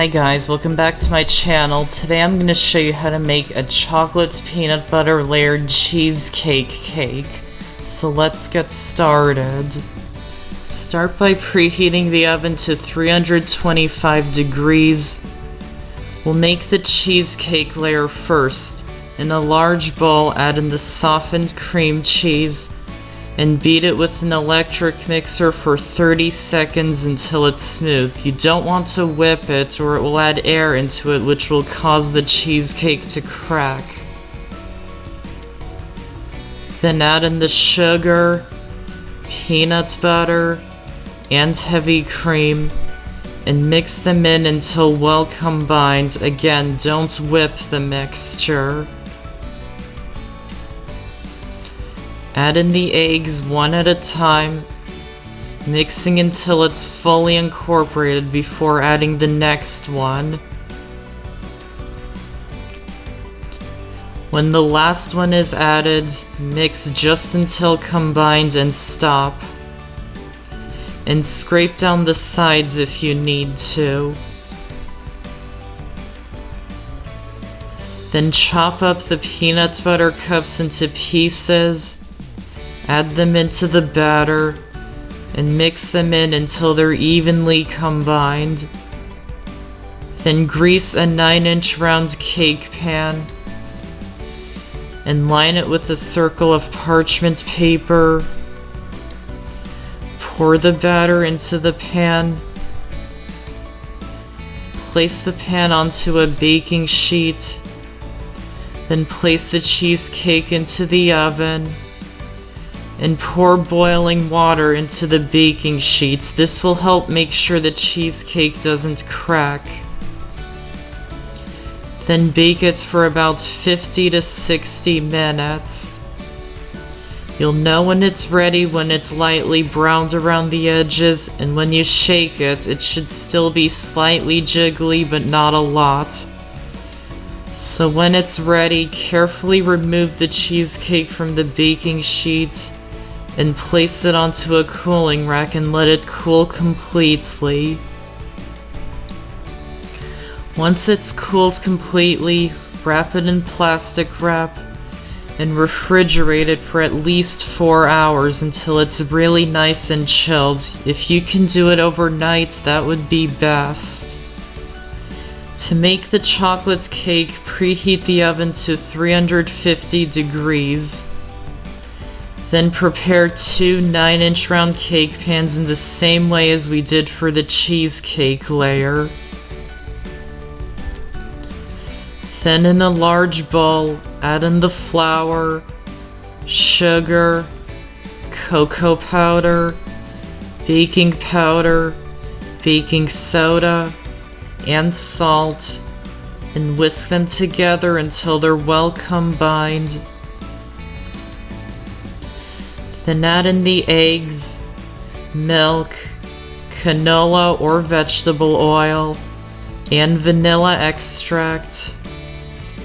Hi guys, welcome back to my channel. Today I'm going to show you how to make a chocolate peanut butter layered cheesecake cake. So let's get started. Start by preheating the oven to 325 degrees. We'll make the cheesecake layer first. In a large bowl, add in the softened cream cheese and beat it with an electric mixer for 30 seconds until it's smooth. You don't want to whip it or it will add air into it, which will cause the cheesecake to crack. Then add in the sugar, peanut butter, and heavy cream and mix them in until well combined. Again, don't whip the mixture. Add in the eggs one at a time, mixing until it's fully incorporated before adding the next one. When the last one is added, mix just until combined and stop. And scrape down the sides if you need to. Then chop up the peanut butter cups into pieces. Add them into the batter and mix them in until they're evenly combined. Then grease a 9-inch round cake pan and line it with a circle of parchment paper. Pour the batter into the pan. Place the pan onto a baking sheet. Then place the cheesecake into the oven. And pour boiling water into the baking sheets. This will help make sure the cheesecake doesn't crack. Then bake it for about 50 to 60 minutes. You'll know when it's ready when it's lightly browned around the edges, and when you shake it, it should still be slightly jiggly but not a lot. So when it's ready, carefully remove the cheesecake from the baking sheet and place it onto a cooling rack and let it cool completely. Once it's cooled completely, wrap it in plastic wrap and refrigerate it for at least 4 hours until it's really nice and chilled. If you can do it overnight, that would be best. To make the chocolate cake, preheat the oven to 350 degrees. Then prepare 2 9-inch round cake pans in the same way as we did for the cheesecake layer. Then in a large bowl, add in the flour, sugar, cocoa powder, baking soda, and salt, and whisk them together until they're well combined. Then add in the eggs, milk, canola or vegetable oil, and vanilla extract,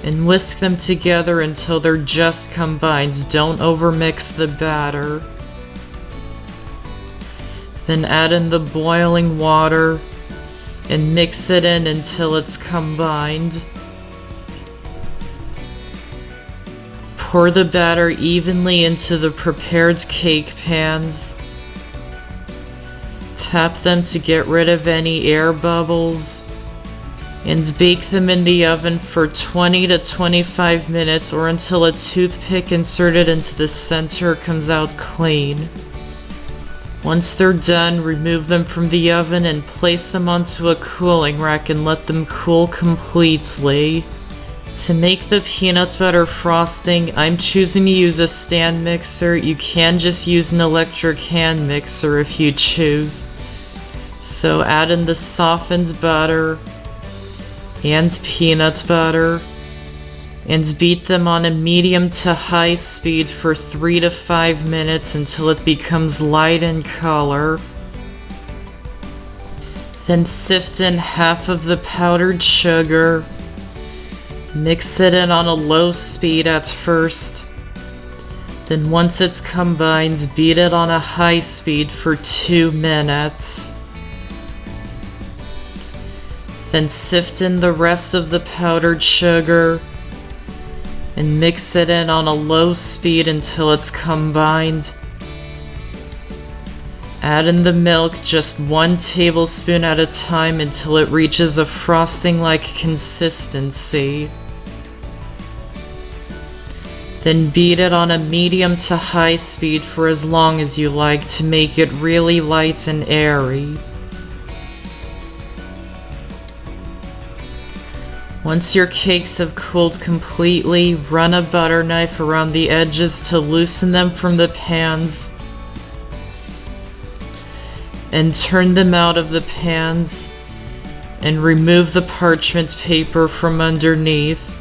and whisk them together until they're just combined. Don't overmix the batter. Then add in the boiling water and mix it in until it's combined. Pour the batter evenly into the prepared cake pans. Tap them to get rid of any air bubbles. And bake them in the oven for 20 to 25 minutes or until a toothpick inserted into the center comes out clean. Once they're done, remove them from the oven and place them onto a cooling rack and let them cool completely. To make the peanut butter frosting, I'm choosing to use a stand mixer. You can just use an electric hand mixer if you choose. So add in the softened butter and peanut butter and beat them on a medium to high speed for 3 to 5 minutes until it becomes light in color. Then sift in half of the powdered sugar. Mix it in on a low speed at first. Then once it's combined, beat it on a high speed for 2 minutes. Then sift in the rest of the powdered sugar and mix it in on a low speed until it's combined. Add in the milk just 1 tablespoon at a time until it reaches a frosting-like consistency. Then beat it on a medium to high speed for as long as you like to make it really light and airy. Once your cakes have cooled completely, run a butter knife around the edges to loosen them from the pans and turn them out of the pans and remove the parchment paper from underneath.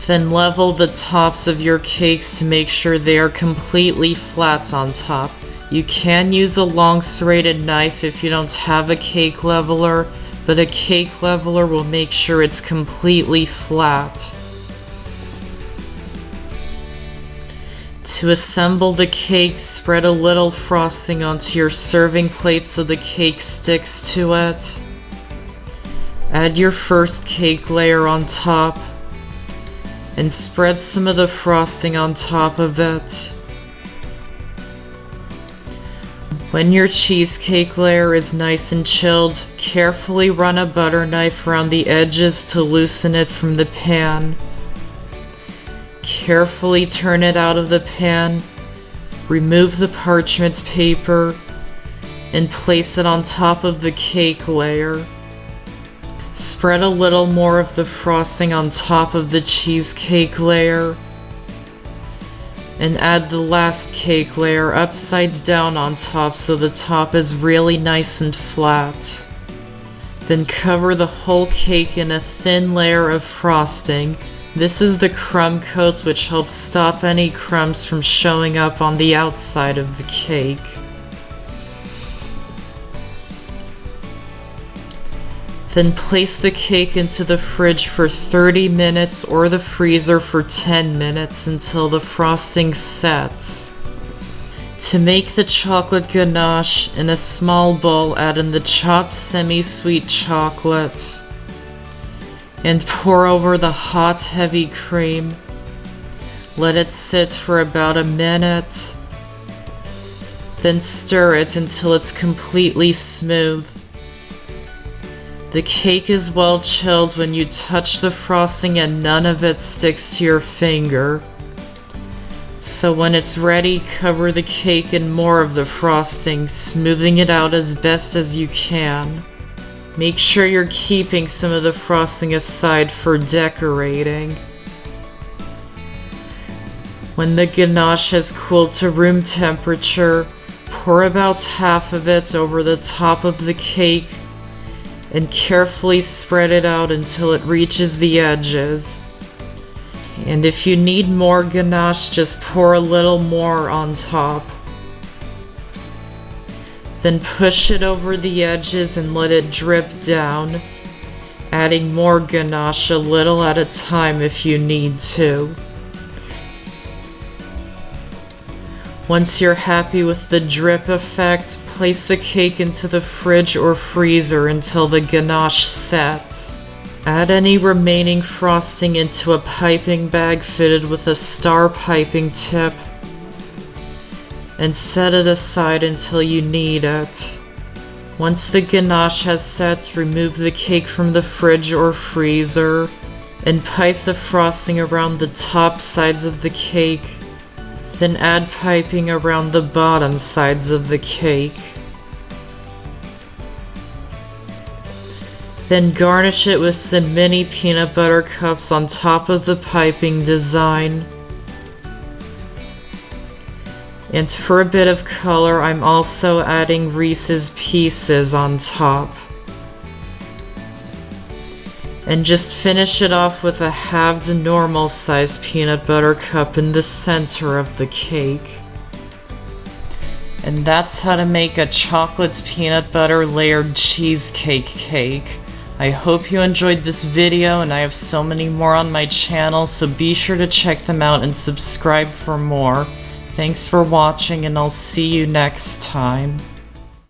Then level the tops of your cakes to make sure they are completely flat on top. You can use a long serrated knife if you don't have a cake leveler, but a cake leveler will make sure it's completely flat. To assemble the cake, spread a little frosting onto your serving plate so the cake sticks to it. Add your first cake layer on top and spread some of the frosting on top of it. When your cheesecake layer is nice and chilled, carefully run a butter knife around the edges to loosen it from the pan. Carefully turn it out of the pan, remove the parchment paper, and place it on top of the cake layer. Spread a little more of the frosting on top of the cheesecake layer, and add the last cake layer upside down on top so the top is really nice and flat. Then cover the whole cake in a thin layer of frosting. This is the crumb coat, which helps stop any crumbs from showing up on the outside of the cake. Then place the cake into the fridge for 30 minutes or the freezer for 10 minutes until the frosting sets. To make the chocolate ganache, in a small bowl, add in the chopped semi-sweet chocolate and pour over the hot heavy cream. Let it sit for about a minute. Then stir it until it's completely smooth. The cake is well chilled when you touch the frosting and none of it sticks to your finger. So when it's ready, cover the cake in more of the frosting, smoothing it out as best as you can. Make sure you're keeping some of the frosting aside for decorating. When the ganache has cooled to room temperature, pour about half of it over the top of the cake and carefully spread it out until it reaches the edges. And if you need more ganache, just pour a little more on top. Then push it over the edges and let it drip down, adding more ganache a little at a time if you need to. Once you're happy with the drip effect, place the cake into the fridge or freezer until the ganache sets. Add any remaining frosting into a piping bag fitted with a star piping tip and set it aside until you need it. Once the ganache has set, remove the cake from the fridge or freezer and pipe the frosting around the top sides of the cake. Then add piping around the bottom sides of the cake. Then garnish it with some mini peanut butter cups on top of the piping design. And for a bit of color, I'm also adding Reese's Pieces on top. And just finish it off with a halved normal size peanut butter cup in the center of the cake. And that's how to make a chocolate peanut butter layered cheesecake cake. I hope you enjoyed this video, and I have so many more on my channel, so be sure to check them out and subscribe for more. Thanks for watching, and I'll see you next time.